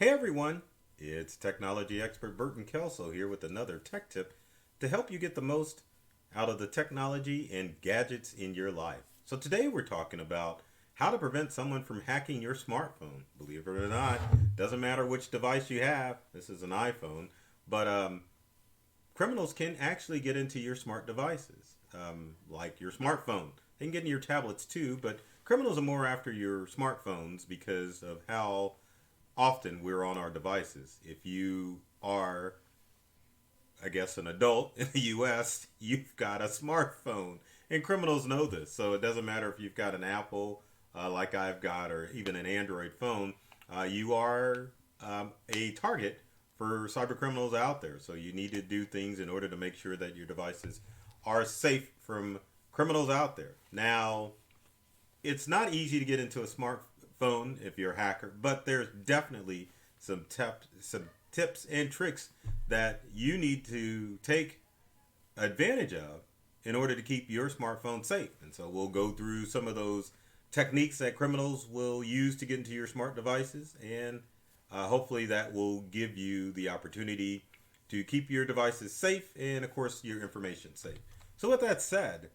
Hey everyone, it's technology expert Burton Kelso here with another tech tip to help you get the most out of the technology and gadgets in your life. So today we're talking about how to prevent someone from hacking your smartphone. Believe it or not, doesn't matter which device you have. This is an iPhone, but criminals can actually get into your smart devices, like your smartphone. They can get into your tablets too, but criminals are more after your smartphones because of how often we're on our devices. If you are, I guess, an adult in the US, you've got a smartphone. And criminals know this. So it doesn't matter if you've got an Apple, like I've got, or even an Android phone, you are a target for cyber criminals out there. So you need to do things in order to make sure that your devices are safe from criminals out there. Now, it's not easy to get into a smartphone if you're a hacker, but there's definitely some tips and tricks that you need to take advantage of in order to keep your smartphone safe. And so we'll go through some of those techniques that criminals will use to get into your smart devices, and hopefully that will give you the opportunity to keep your devices safe and, of course, your information safe. So, with that said,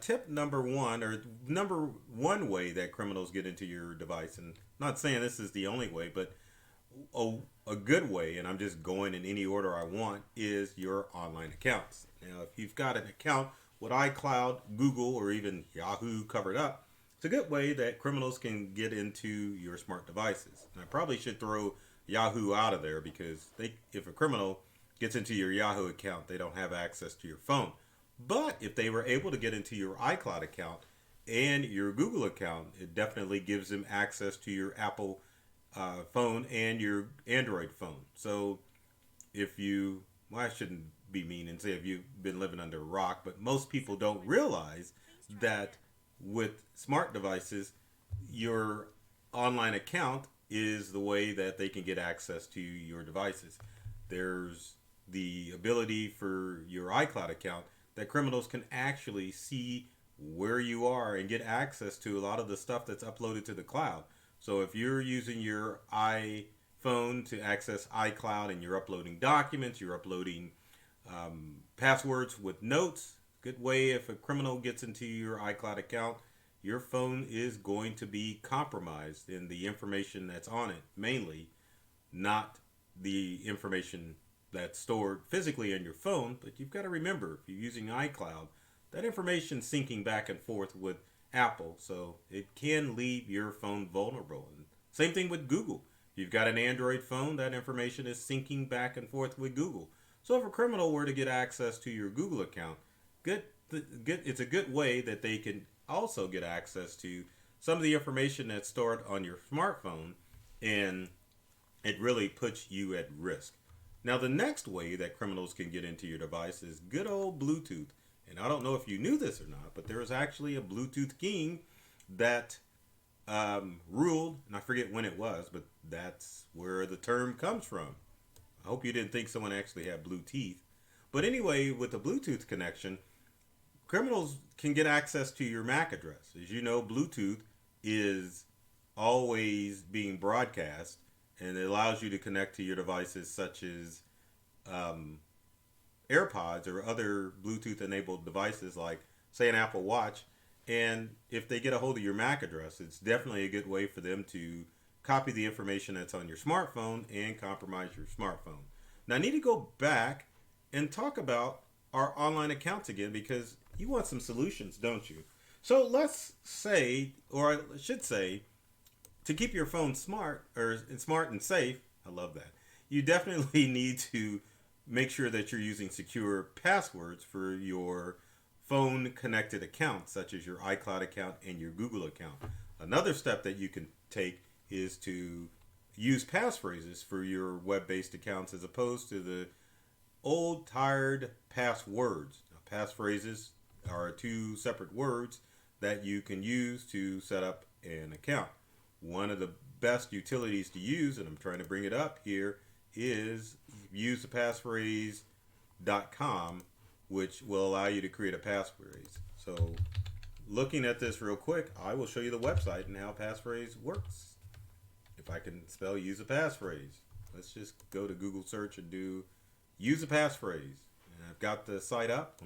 tip number one, or number one way that criminals get into your device, and I'm not saying this is the only way, but a, a good way, and I'm just going in any order I want, is your online accounts. Now, if you've got an account with iCloud, Google, or even Yahoo covered up, it's a good way that criminals can get into your smart devices. And I probably should throw Yahoo out of there because if a criminal gets into your Yahoo account, they don't have access to your phone. But if they were able to get into your iCloud account and your Google account, it definitely gives them access to your Apple phone and your Android phone. So if you, well, I shouldn't be mean and say if you've been living under a rock, but most people don't realize that with smart devices, your online account is the way that they can get access to your devices. There's the ability for your iCloud account that criminals can actually see where you are and get access to a lot of the stuff that's uploaded to the cloud. So if you're using your iPhone to access iCloud and you're uploading documents, you're uploading passwords with notes, good way if a criminal gets into your iCloud account, your phone is going to be compromised in the information that's on it, mainly, not the information that's stored physically in your phone. But you've got to remember, if you're using iCloud, that information syncing back and forth with Apple, so it can leave your phone vulnerable. And same thing with Google. If you've got an Android phone, that information is syncing back and forth with Google. So if a criminal were to get access to your Google account, it's a good way that they can also get access to some of the information that's stored on your smartphone, and it really puts you at risk. Now, the next way that criminals can get into your device is good old Bluetooth. And I don't know if you knew this or not, but there was actually a Bluetooth king that ruled, and I forget when it was, but that's where the term comes from. I hope you didn't think someone actually had blue teeth. But anyway, with the Bluetooth connection, criminals can get access to your MAC address. As you know, Bluetooth is always being broadcast, and it allows you to connect to your devices such as AirPods or other Bluetooth enabled devices like, say, an Apple Watch. And if they get a hold of your MAC address, it's definitely a good way for them to copy the information that's on your smartphone and compromise your smartphone. Now, I need to go back and talk about our online accounts again because you want some solutions, don't you? So let's say, or I should say, to keep your phone smart and safe, I love that. You definitely need to make sure that you're using secure passwords for your phone connected accounts, such as your iCloud account and your Google account. Another step that you can take is to use passphrases for your web-based accounts as opposed to the old tired passwords. Now, passphrases are two separate words that you can use to set up an account. One of the best utilities to use, and I'm trying to bring it up here, is use the passphrase.com, which will allow you to create a passphrase. So looking at this real quick, I will show you the website and how passphrase works. If I can spell use a passphrase, let's just go to Google search and do use a passphrase. And I've got the site up.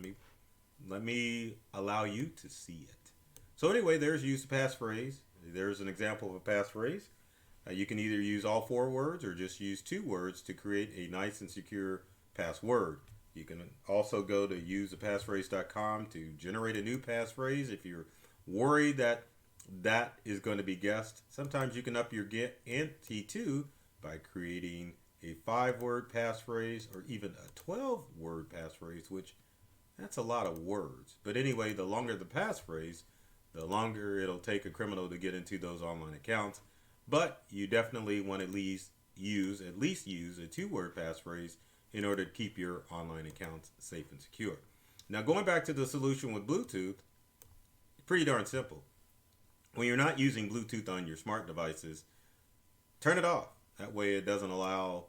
Let me allow you to see it. So anyway, there's use a passphrase. There's an example of a passphrase. You can either use all four words or just use two words to create a nice and secure password. You can also go to useapassphrase.com to generate a new passphrase if you're worried that that is going to be guessed. Sometimes you can up your ante too by creating a 5-word passphrase or even a 12-word passphrase, which that's a lot of words. But anyway, the longer the passphrase, the longer it'll take a criminal to get into those online accounts. But you definitely want to at least use a 2-word passphrase in order to keep your online accounts safe and secure. Now, going back to the solution with Bluetooth, pretty darn simple. When you're not using Bluetooth on your smart devices, turn it off. That way it doesn't allow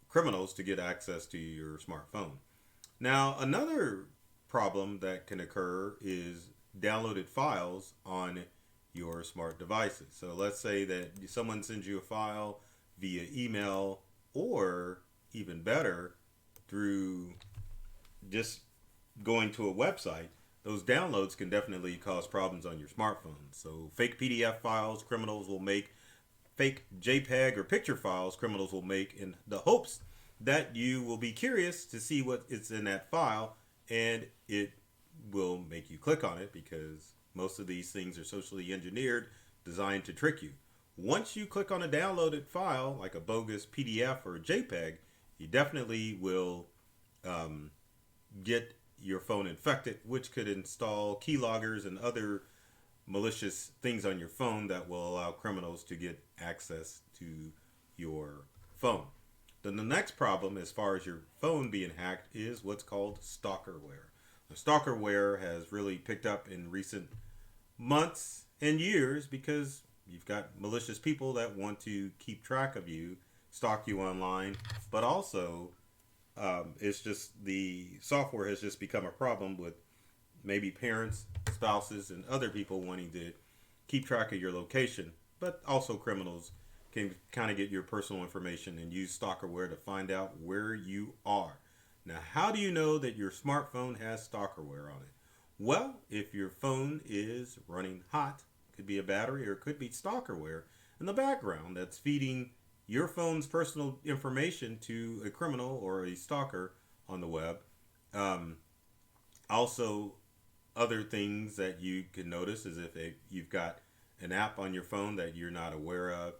criminals to get access to your smartphone. Now, another problem that can occur is downloaded files on your smart devices. So let's say that someone sends you a file via email, or even better, through just going to a website. Those downloads can definitely cause problems on your smartphone. So fake PDF files criminals will make, fake JPEG or picture files criminals will make in the hopes that you will be curious to see what is in that file, and it will make you click on it because most of these things are socially engineered, designed to trick you. Once you click on a downloaded file, like a bogus PDF or a JPEG, you definitely will get your phone infected, which could install keyloggers and other malicious things on your phone that will allow criminals to get access to your phone. Then the next problem, as far as your phone being hacked, is what's called stalkerware. Now, stalkerware has really picked up in recent months and years because you've got malicious people that want to keep track of you, stalk you online, but also it's just the software has just become a problem with maybe parents, spouses, and other people wanting to keep track of your location, but also criminals can kind of get your personal information and use stalkerware to find out where you are. Now, how do you know that your smartphone has stalkerware on it? Well, if your phone is running hot, it could be a battery or it could be stalkerware in the background that's feeding your phone's personal information to a criminal or a stalker on the web. Also, other things that you can notice is if you've got an app on your phone that you're not aware of,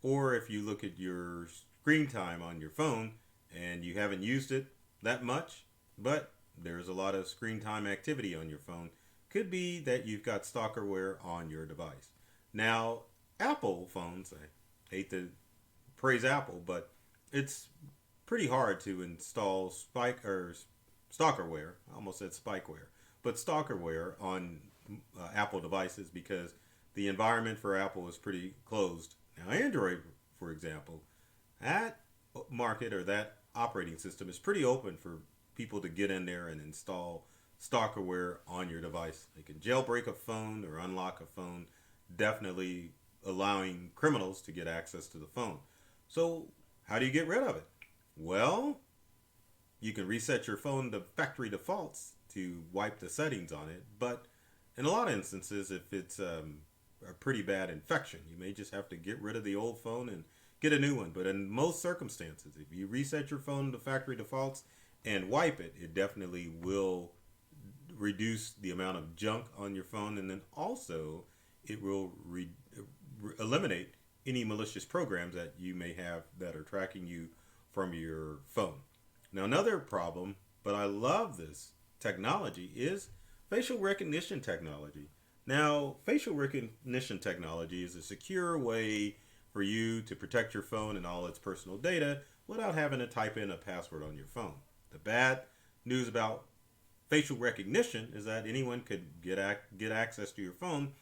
or if you look at your screen time on your phone and you haven't used it that much, but there's a lot of screen time activity on your phone, could be that you've got stalkerware on your device. Now, Apple phones, I hate to praise Apple, but it's pretty hard to install stalkerware. I almost said spyware, but stalkerware on Apple devices because the environment for Apple is pretty closed. Now, Android, for example, that market or that operating system is pretty open for people to get in there and install stalkerware on your device. They can jailbreak a phone or unlock a phone, definitely allowing criminals to get access to the phone. So how do you get rid of it? Well, you can reset your phone to factory defaults to wipe the settings on it, but in a lot of instances, if it's a pretty bad infection, you may just have to get rid of the old phone and get a new one. But in most circumstances, if you reset your phone to factory defaults and wipe it, it definitely will reduce the amount of junk on your phone, and then also it will eliminate any malicious programs that you may have that are tracking you from your phone. Now, another problem, but I love this technology, is facial recognition technology. Now, facial recognition technology is a secure way for you to protect your phone and all its personal data without having to type in a password on your phone. The bad news about facial recognition is that anyone could get access to your phone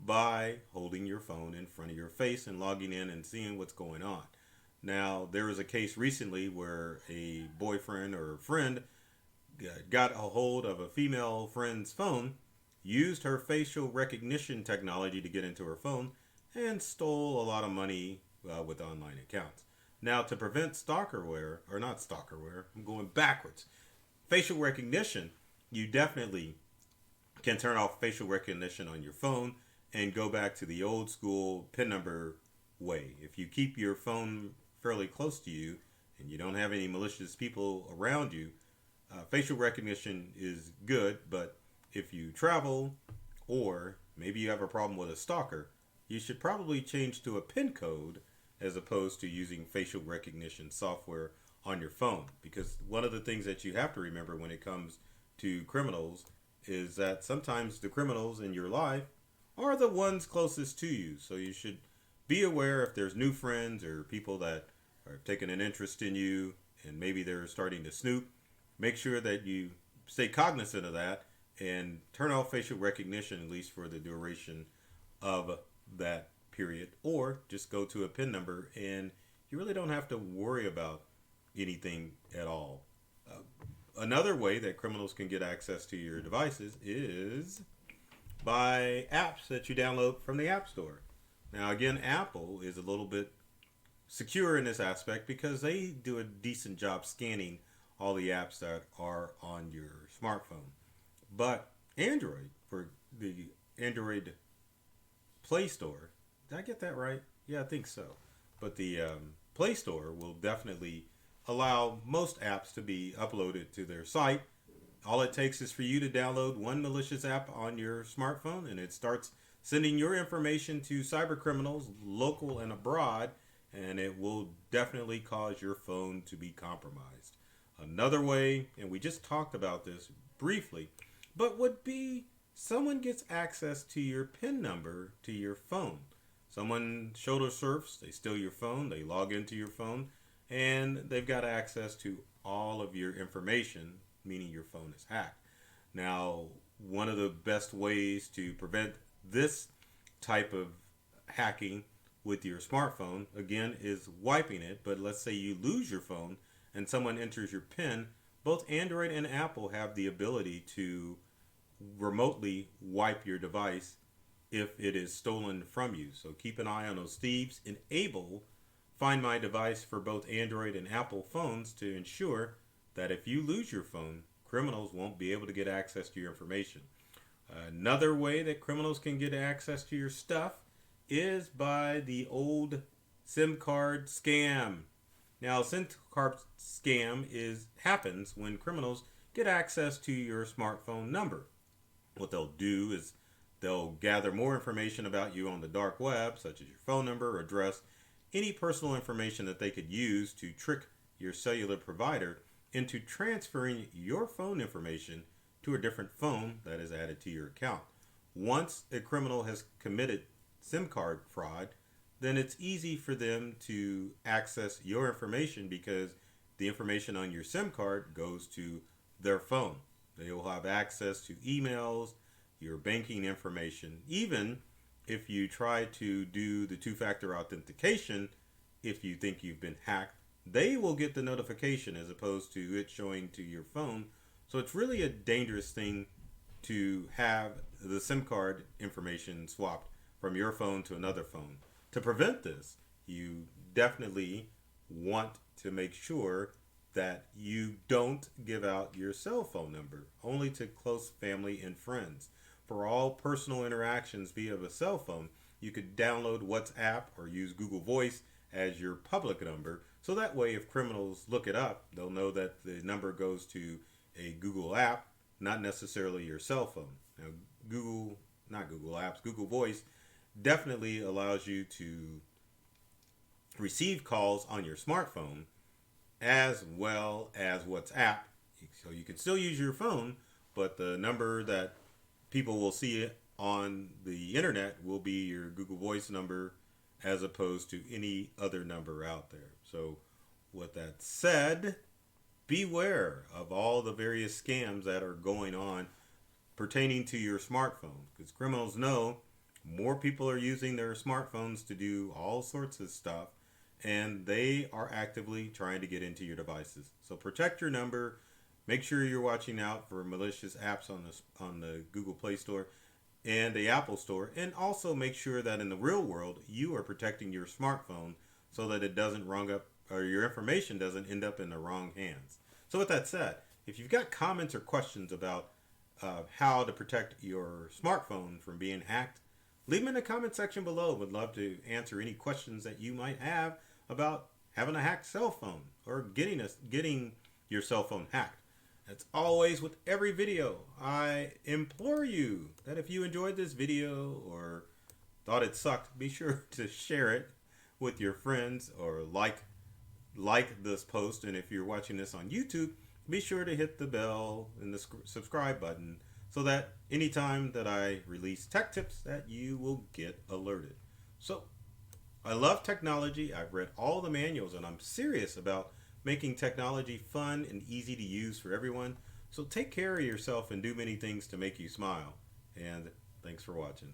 by holding your phone in front of your face and logging in and seeing what's going on. Now, there was a case recently where a boyfriend or a friend got a hold of a female friend's phone, used her facial recognition technology to get into her phone, and stole a lot of money with online accounts. Now, to prevent stalkerware, or not stalkerware, I'm going backwards. Facial recognition, you definitely can turn off facial recognition on your phone and go back to the old school PIN number way. If you keep your phone fairly close to you and you don't have any malicious people around you, facial recognition is good, but if you travel or maybe you have a problem with a stalker, you should probably change to a PIN code as opposed to using facial recognition software on your phone. Because one of the things that you have to remember when it comes to criminals is that sometimes the criminals in your life are the ones closest to you. So you should be aware if there's new friends or people that are taking an interest in you and maybe they're starting to snoop. Make sure that you stay cognizant of that and turn off facial recognition, at least for the duration of that period, or just go to a PIN number and you really don't have to worry about anything at all. Another way that criminals can get access to your devices is by apps that you download from the App Store. Now, again, Apple is a little bit secure in this aspect because they do a decent job scanning all the apps that are on your smartphone. But Android, for the Android Play Store, did I get that right? Yeah, I think so. But the Play Store will definitely allow most apps to be uploaded to their site. All it takes is for you to download one malicious app on your smartphone and it starts sending your information to cyber criminals, local and abroad, and it will definitely cause your phone to be compromised. Another way, and we just talked about this briefly, but would be someone gets access to your PIN number to your phone. Someone shoulder surfs, they steal your phone, they log into your phone, and they've got access to all of your information, meaning your phone is hacked. Now, one of the best ways to prevent this type of hacking with your smartphone, again, is wiping it. But let's say you lose your phone and someone enters your PIN, both Android and Apple have the ability to remotely wipe your device if it is stolen from you. So keep an eye on those thieves. Enable Find My Device for both Android and Apple phones to ensure that if you lose your phone, criminals won't be able to get access to your information. Another way that criminals can get access to your stuff is by the old SIM card scam. Now, SIM card scam happens when criminals get access to your smartphone number. What they'll do is they'll gather more information about you on the dark web, such as your phone number, address, any personal information that they could use to trick your cellular provider into transferring your phone information to a different phone that is added to your account. Once a criminal has committed SIM card fraud, then it's easy for them to access your information because the information on your SIM card goes to their phone. They will have access to emails, your banking information. Even if you try to do the two-factor authentication, if you think you've been hacked, they will get the notification as opposed to it showing to your phone. So it's really a dangerous thing to have the SIM card information swapped from your phone to another phone. To prevent this, you definitely want to make sure that you don't give out your cell phone number, only to close family and friends. For all personal interactions via a cell phone, you could download WhatsApp or use Google Voice as your public number. So that way, if criminals look it up, they'll know that the number goes to a Google app, not necessarily your cell phone. Now, Google Voice definitely allows you to receive calls on your smartphone as well as WhatsApp. So you can still use your phone, but the number that people will see on the internet will be your Google Voice number as opposed to any other number out there. So with that said, beware of all the various scams that are going on pertaining to your smartphone, because criminals know more people are using their smartphones to do all sorts of stuff, and they are actively trying to get into your devices. So protect your number. Make sure you're watching out for malicious apps on the Google Play Store and the Apple Store, and also make sure that in the real world you are protecting your smartphone so that it doesn't rung up, or your information doesn't end up in the wrong hands. So with that said, if you've got comments or questions about how to protect your smartphone from being hacked, leave them in the comment section below. Would love to answer any questions that you might have about having a hacked cell phone or getting your cell phone hacked. As always, with every video, I implore you that if you enjoyed this video or thought it sucked, be sure to share it with your friends or like this post. And if you're watching this on YouTube, be sure to hit the bell and the subscribe button so that anytime that I release tech tips that you will get alerted. So, I love technology. I've read all the manuals and I'm serious about making technology fun and easy to use for everyone. So take care of yourself and do many things to make you smile. And thanks for watching.